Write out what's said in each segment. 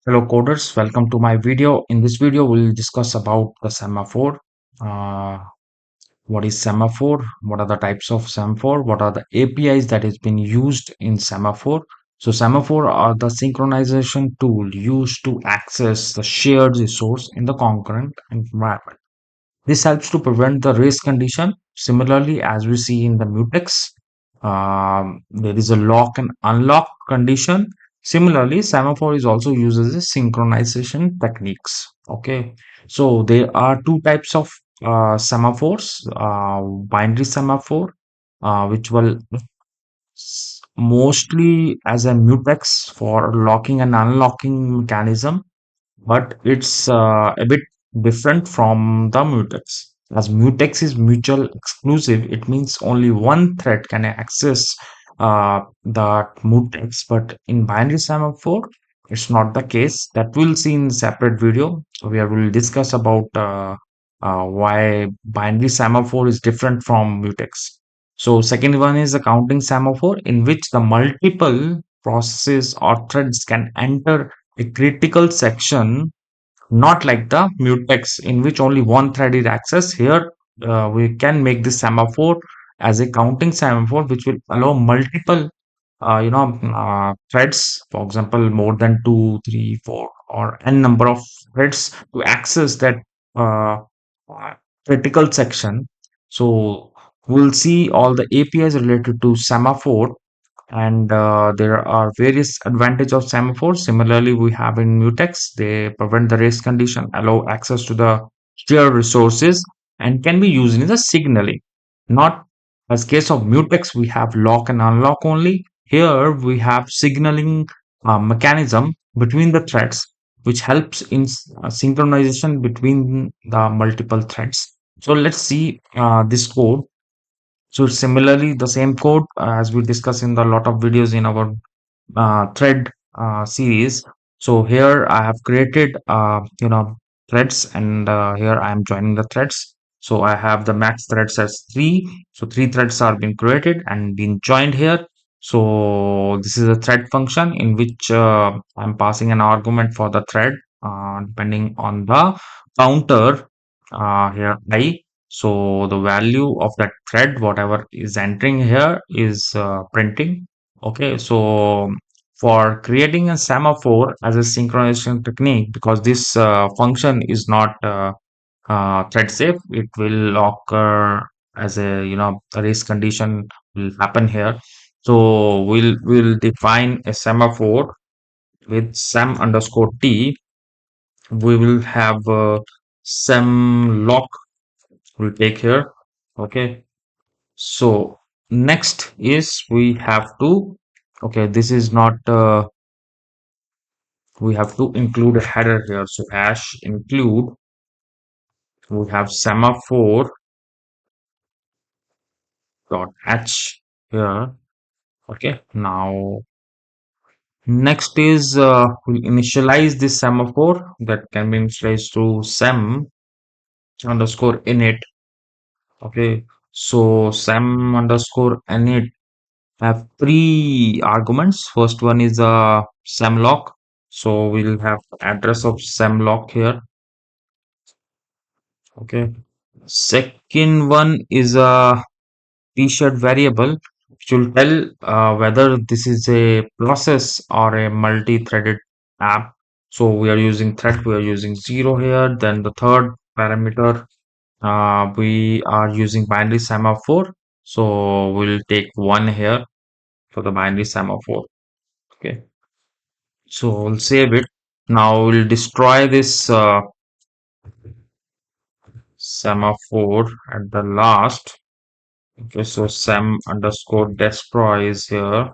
Hello coders, welcome to my video. In this video, we'll discuss about the semaphore. Uh, what is semaphore? What are the types of semaphore? What are the APIs that has been used in semaphore? So semaphore are the synchronization tool used to access the shared resource in the concurrent environment. This helps to prevent the race condition. Similarly, as we see in the mutex, there is a lock and unlock condition. Similarly, semaphore is also used as a synchronization techniques. Okay, so there are two types of semaphores: binary semaphore, which will mostly as a mutex for locking and unlocking mechanism, but it's a bit different from the mutex. As mutex is mutual exclusive, it means only one thread can access the mutex, but in binary semaphore, it's not the case. That we'll see in separate video where we'll discuss about why binary semaphore is different from mutex. So second one is the counting semaphore, in which the multiple processes or threads can enter a critical section, not like the mutex in which only one thread is accessed. Here we can make this semaphore as a counting semaphore, which will allow multiple threads, for example more than two, three, four, or n number of threads to access that uh, uh, critical section. So we'll see all the APIs related to semaphore, and there are various advantages of semaphore. Similarly, we have in mutex, they prevent the race condition, allow access to the shared resources, and can be used in the signaling. Not as case of mutex, we have lock and unlock only. Here we have signaling mechanism between the threads, which helps in synchronization between the multiple threads. So let's see this code. So similarly, the same code as we discussed in the lot of videos in our thread series. So here I have created threads, and here I am joining the threads. So I have the max threads as three. So three threads are being created and being joined here. So this is a thread function in which I'm passing an argument for the thread depending on the counter here I. So the value of that thread, whatever is entering here, is printing. Okay, so for creating a semaphore as a synchronization technique, because this function is not thread safe, it will occur as a a race condition will happen here. So we'll define a semaphore with sem underscore t. We will have sem lock we'll take here. Okay, so next is we have to, okay, this is not we have to include a header here. So hash include, we have semaphore dot h here. Okay, now next is we initialize this semaphore, that can be initialized to sem underscore init. Okay, so sem underscore init have three arguments. First one is semlock. So we'll have address of semlock here. Okay. Second one is a t-shirt variable, which will tell whether this is a process or a multi-threaded app. So we are using thread, we are using zero here. Then the third parameter, we are using binary semaphore. So we'll take one here for the binary semaphore. Okay. So we'll save it. Now we'll destroy this semaphore at the last. Okay, so sem underscore destroy is here.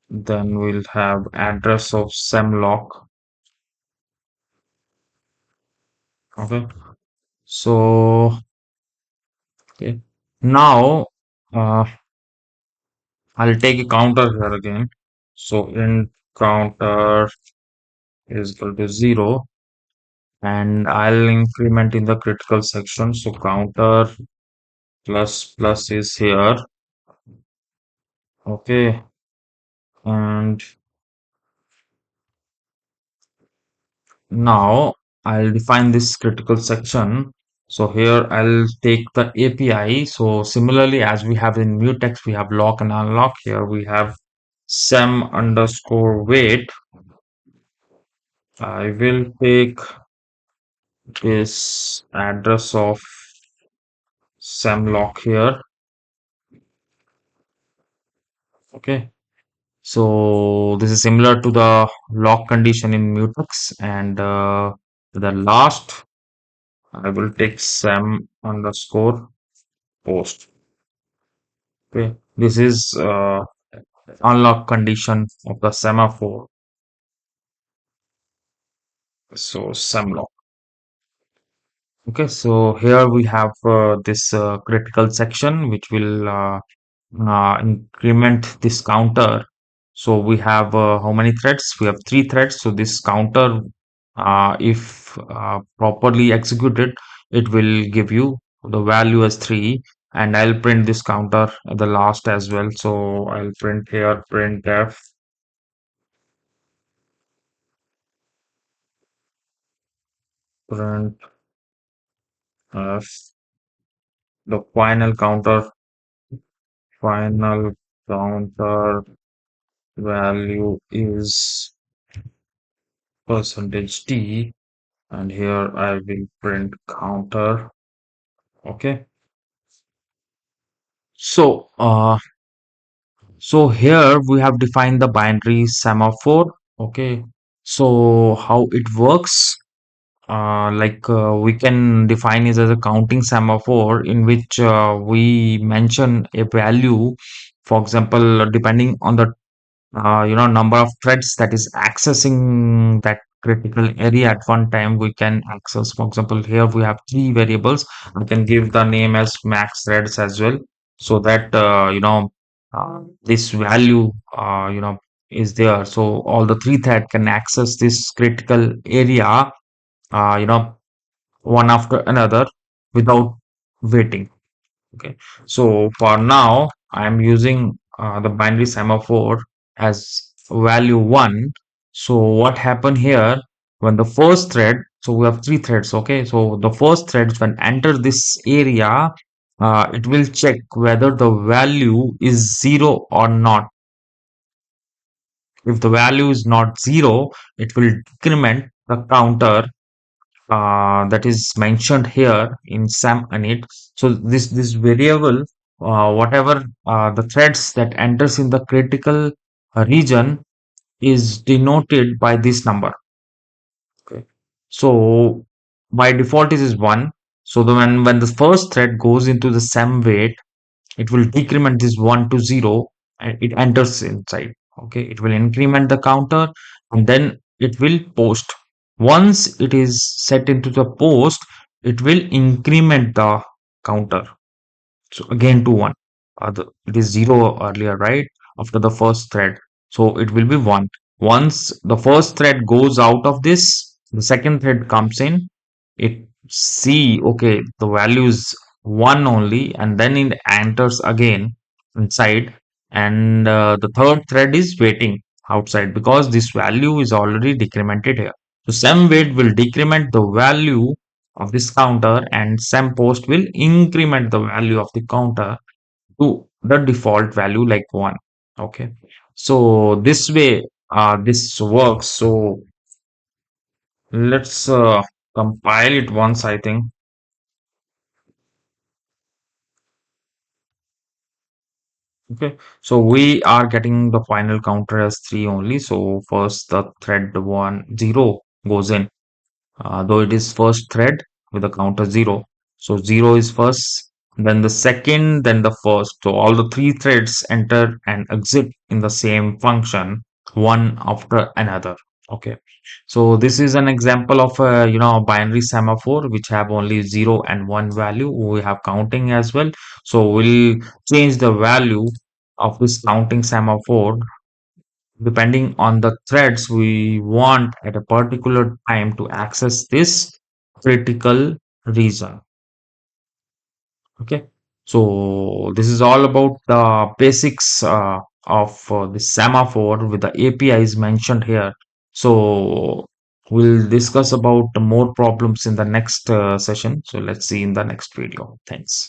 Then we'll have address of semlock. Okay, so okay. Now I'll take a counter here again. So int counter is equal to 0, and I'll increment in the critical section. So counter plus plus is here. Okay, and Now I'll define this critical section. So here I'll take the API. So similarly, as we have in mutex, we have lock and unlock. Here we have sem underscore wait. I will take this address of semlock here. Okay. So this is similar to the lock condition in mutex, and the last I will take sem underscore post. Okay, this is unlock condition of the semaphore. So semlock. Okay, so here we have this critical section which will increment this counter. So we have how many threads? We have three threads. So this counter, if properly executed, it will give you the value as three. And I'll print this counter at the last as well. So I'll print here printf print the final counter value is percentage %d, and here I will print counter. Okay. So, so here we have defined the binary semaphore. Okay. So how it works? We can define it as a counting semaphore in which we mention a value. For example, depending on the number of threads that is accessing that critical area at one time, we can access. For example, here we have three variables. We can give the name as max threads as well, so that this value is there, so all the three thread can access this critical area, uh, you know one after another, without waiting. Okay, so for now, I'm using the binary semaphore as value one. So what happened here when the first thread, so we have three threads, okay? So the first thread, when enter this area, it will check whether the value is zero or not. If the value is not zero, it will decrement the counter that is mentioned here in some init. So this variable, whatever the threads that enters in the critical region, is denoted by this number. Okay. So by default it is one. So when the first thread goes into the sem wait, it will decrement this 1 to 0, and it enters inside. Okay, it will increment the counter, and then it will post. Once it is set into the post, it will increment the counter, so again to 1. It is 0 earlier, right? After the first thread. So it will be 1. Once the first thread goes out of this, the second thread comes in. It see, okay, the value is 1 only, and then it enters again inside. And the third thread is waiting outside because this value is already decremented here. So sem wait will decrement the value of this counter, and sem post will increment the value of the counter to the default value like 1. Okay, so this way this works. So let's compile it once, I think. Okay, so we are getting the final counter as 3 only. So first the thread 1 0 goes in, though it is first thread with the counter 0. So 0 is first, then the second, then the first. So all the three threads enter and exit in the same function, one after another. Okay. So this is an example of a binary semaphore which have only 0 and 1 value. We have counting as well. So we'll change the value of this counting semaphore depending on the threads we want at a particular time to access this critical region. Okay, so this is all about the basics of the semaphore with the APIs mentioned here. So We'll discuss about more problems in the next session. So let's see in the next video. Thanks.